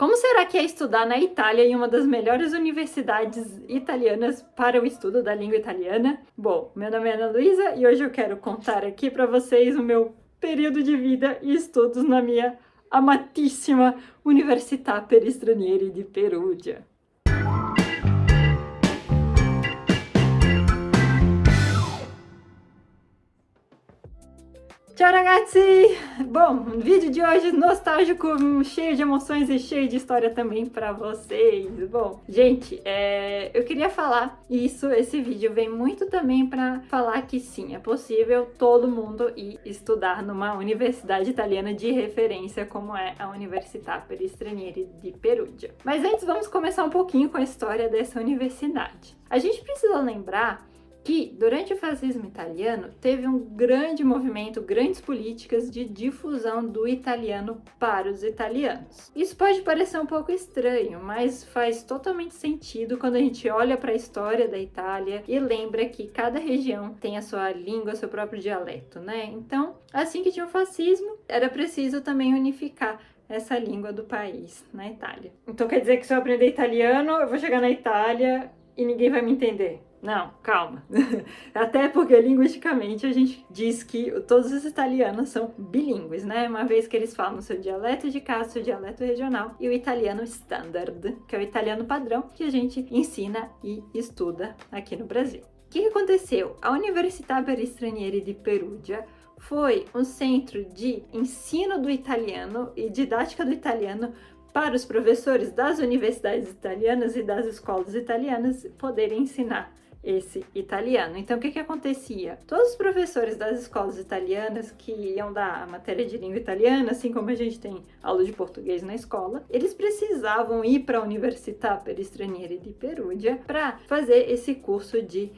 Como será que é estudar na Itália em uma das melhores universidades italianas para o estudo da língua italiana? Bom, meu nome é Ana Luísa e hoje eu quero contar aqui para vocês o meu período de vida e estudos na minha amatissima Università per Stranieri di Perugia. Ciao ragazzi! Bom, o vídeo de hoje nostálgico, cheio de emoções e cheio de história também pra vocês. Bom, gente, eu queria falar isso, esse vídeo vem muito também pra falar que sim, é possível todo mundo ir estudar numa universidade italiana de referência como é a Università per Stranieri di Perugia. Mas antes vamos começar um pouquinho com a história dessa universidade. A gente precisa lembrar que, durante o fascismo italiano, teve um grande movimento, grandes políticas de difusão do italiano para os italianos. Isso pode parecer um pouco estranho, mas faz totalmente sentido quando a gente olha para a história da Itália e lembra que cada região tem a sua língua, seu próprio dialeto, né? Então, assim que tinha o fascismo, era preciso também unificar essa língua do país na Itália. Então quer dizer que se eu aprender italiano, eu vou chegar na Itália e ninguém vai me entender? Não, calma. Até porque linguisticamente a gente diz que todos os italianos são bilíngues, né? Uma vez que eles falam seu dialeto de casa, seu dialeto regional e o italiano standard, que é o italiano padrão que a gente ensina e estuda aqui no Brasil. O que aconteceu? A Università per Stranieri di Perugia foi um centro de ensino do italiano e didática do italiano para os professores das universidades italianas e das escolas italianas poderem ensinar esse italiano. Então, o que acontecia? Todos os professores das escolas italianas que iam dar a matéria de língua italiana, assim como a gente tem aula de português na escola, eles precisavam ir para a Università per Stranieri di Perugia para fazer esse curso de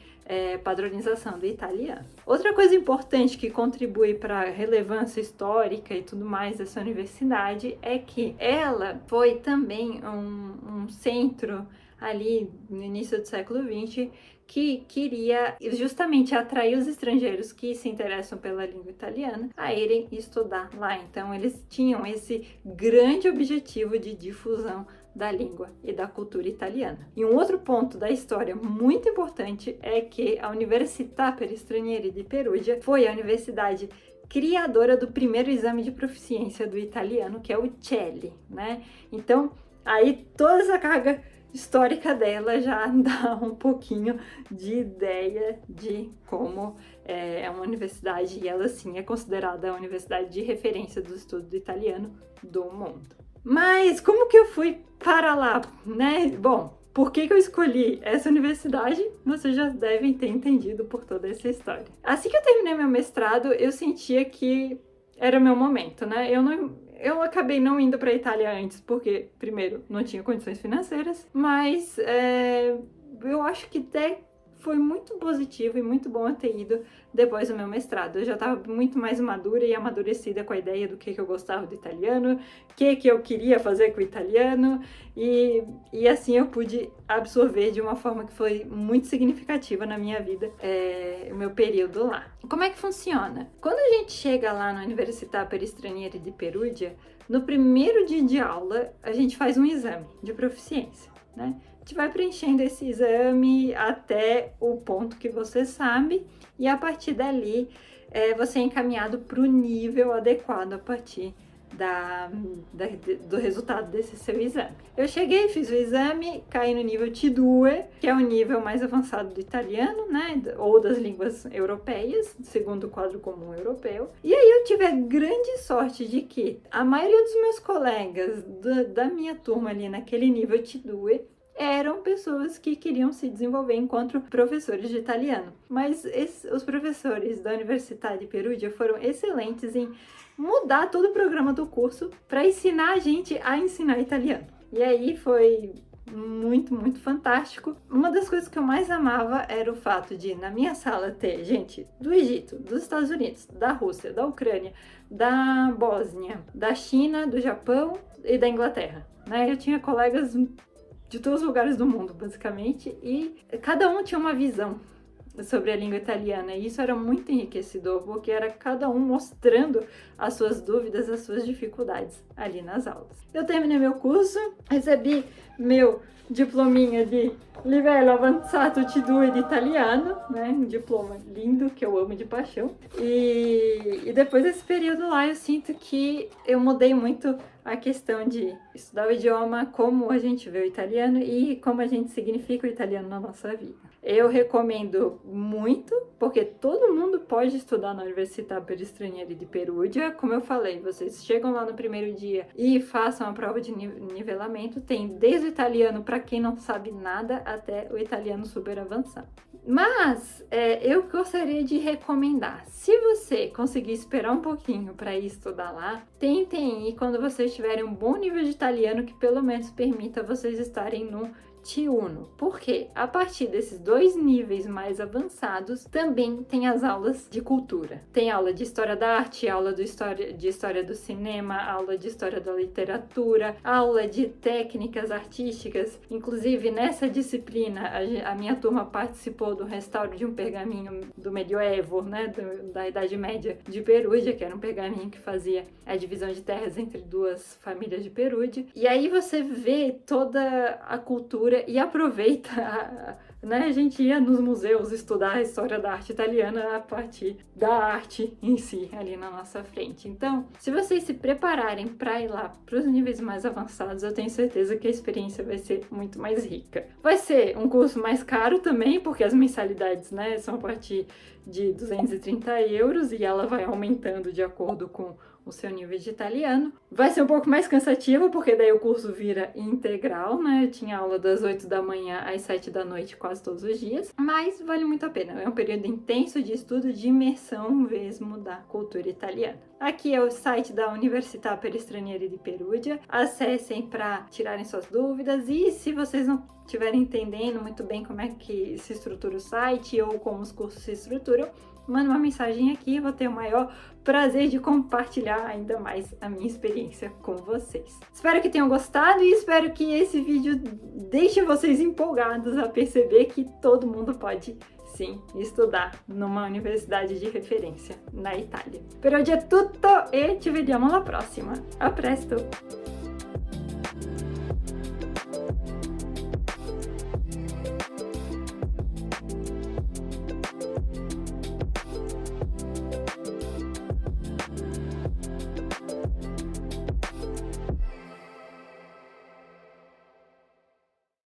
padronização do italiano. Outra coisa importante que contribui para a relevância histórica e tudo mais dessa universidade é que ela foi também um centro ali no início do século XX que queria justamente atrair os estrangeiros que se interessam pela língua italiana a irem estudar lá. Então eles tinham esse grande objetivo de difusão da língua e da cultura italiana. E um outro ponto da história muito importante é que a Università per Stranieri di Perugia foi a universidade criadora do primeiro exame de proficiência do italiano, que é o CELI, né? Então, aí toda essa carga histórica dela já dá um pouquinho de ideia de como é uma universidade, e ela sim é considerada a universidade de referência do estudo do italiano do mundo. Mas como que eu fui para lá, né? Bom, por que eu escolhi essa universidade? Vocês já devem ter entendido por toda essa história. Assim que eu terminei meu mestrado, eu sentia que era meu momento, né? Eu acabei não indo para a Itália antes, porque, primeiro, não tinha condições financeiras, mas eu acho que até foi muito positivo e muito bom eu ter ido depois do meu mestrado. Eu já estava muito mais madura e amadurecida com a ideia do que eu gostava do italiano, o que eu queria fazer com o italiano, e assim eu pude absorver de uma forma que foi muito significativa na minha vida o meu período lá. Como é que funciona? Quando a gente chega lá na Università per Stranieri di Perugia, no primeiro dia de aula, a gente faz um exame de proficiência, né? A gente vai preenchendo esse exame até o ponto que você sabe e a partir dali você é encaminhado para o nível adequado a partir do resultado desse seu exame. Eu cheguei, fiz o exame, caí no nível T2, que é o nível mais avançado do italiano, né, ou das línguas europeias, segundo o quadro comum europeu. E aí eu tive a grande sorte de que a maioria dos meus colegas da minha turma ali naquele nível T2 eram pessoas que queriam se desenvolver enquanto professores de italiano. Mas os professores da Università di Perugia foram excelentes em mudar todo o programa do curso para ensinar a gente a ensinar italiano. E aí foi muito, muito fantástico. Uma das coisas que eu mais amava era o fato de, na minha sala, ter gente do Egito, dos Estados Unidos, da Rússia, da Ucrânia, da Bósnia, da China, do Japão e da Inglaterra, né? Eu tinha colegas de todos os lugares do mundo, basicamente, e cada um tinha uma visão sobre a língua italiana. E isso era muito enriquecedor, porque era cada um mostrando as suas dúvidas, as suas dificuldades ali nas aulas. Eu terminei meu curso, recebi meu diplominha de livello avanzato C2 de italiano, né? Um diploma lindo que eu amo de paixão. E depois desse período lá eu sinto que eu mudei muito a questão de estudar o idioma, como a gente vê o italiano e como a gente significa o italiano na nossa vida. Eu recomendo muito, porque todo mundo pode estudar na Università per gli Stranieri di Perugia. Como eu falei, vocês chegam lá no primeiro dia e façam a prova de nivelamento. Tem desde o italiano para quem não sabe nada até o italiano super avançado. Mas eu gostaria de recomendar, se você conseguir esperar um pouquinho para ir estudar lá, tentem ir quando vocês tiverem um bom nível de italiano que pelo menos permita vocês estarem no T1. Porque a partir desses 2 níveis mais avançados, também tem as aulas de cultura. Tem aula de história da arte, aula de história do cinema, aula de história da literatura, aula de técnicas artísticas. Inclusive, nessa disciplina, a minha turma participou do restauro de um pergaminho do medioevo, né, da Idade Média de Perugia, que era um pergaminho que fazia a divisão de terras entre 2 famílias de Perugia. E aí você vê toda a cultura e aproveita, né? A gente ia nos museus estudar a história da arte italiana a partir da arte em si, ali na nossa frente. Então, se vocês se prepararem para ir lá para os níveis mais avançados, eu tenho certeza que a experiência vai ser muito mais rica. Vai ser um curso mais caro também, porque as mensalidades, né, são a partir de 230 euros e ela vai aumentando de acordo com o seu nível de italiano. Vai ser um pouco mais cansativo, porque daí o curso vira integral, né? Eu tinha aula das 8 da manhã às 7 da noite quase todos os dias, mas vale muito a pena. É um período intenso de estudo, de imersão mesmo da cultura italiana. Aqui é o site da Università per gli Stranieri di Perugia. Acessem para tirarem suas dúvidas e se vocês não estiverem entendendo muito bem como é que se estrutura o site ou como os cursos se estruturam, manda uma mensagem aqui, eu vou ter o maior prazer de compartilhar ainda mais a minha experiência com vocês. Espero que tenham gostado e espero que esse vídeo deixe vocês empolgados a perceber que todo mundo pode sim estudar numa universidade de referência na Itália. Per oggi è tutto e ci vediamo alla prossima. A presto!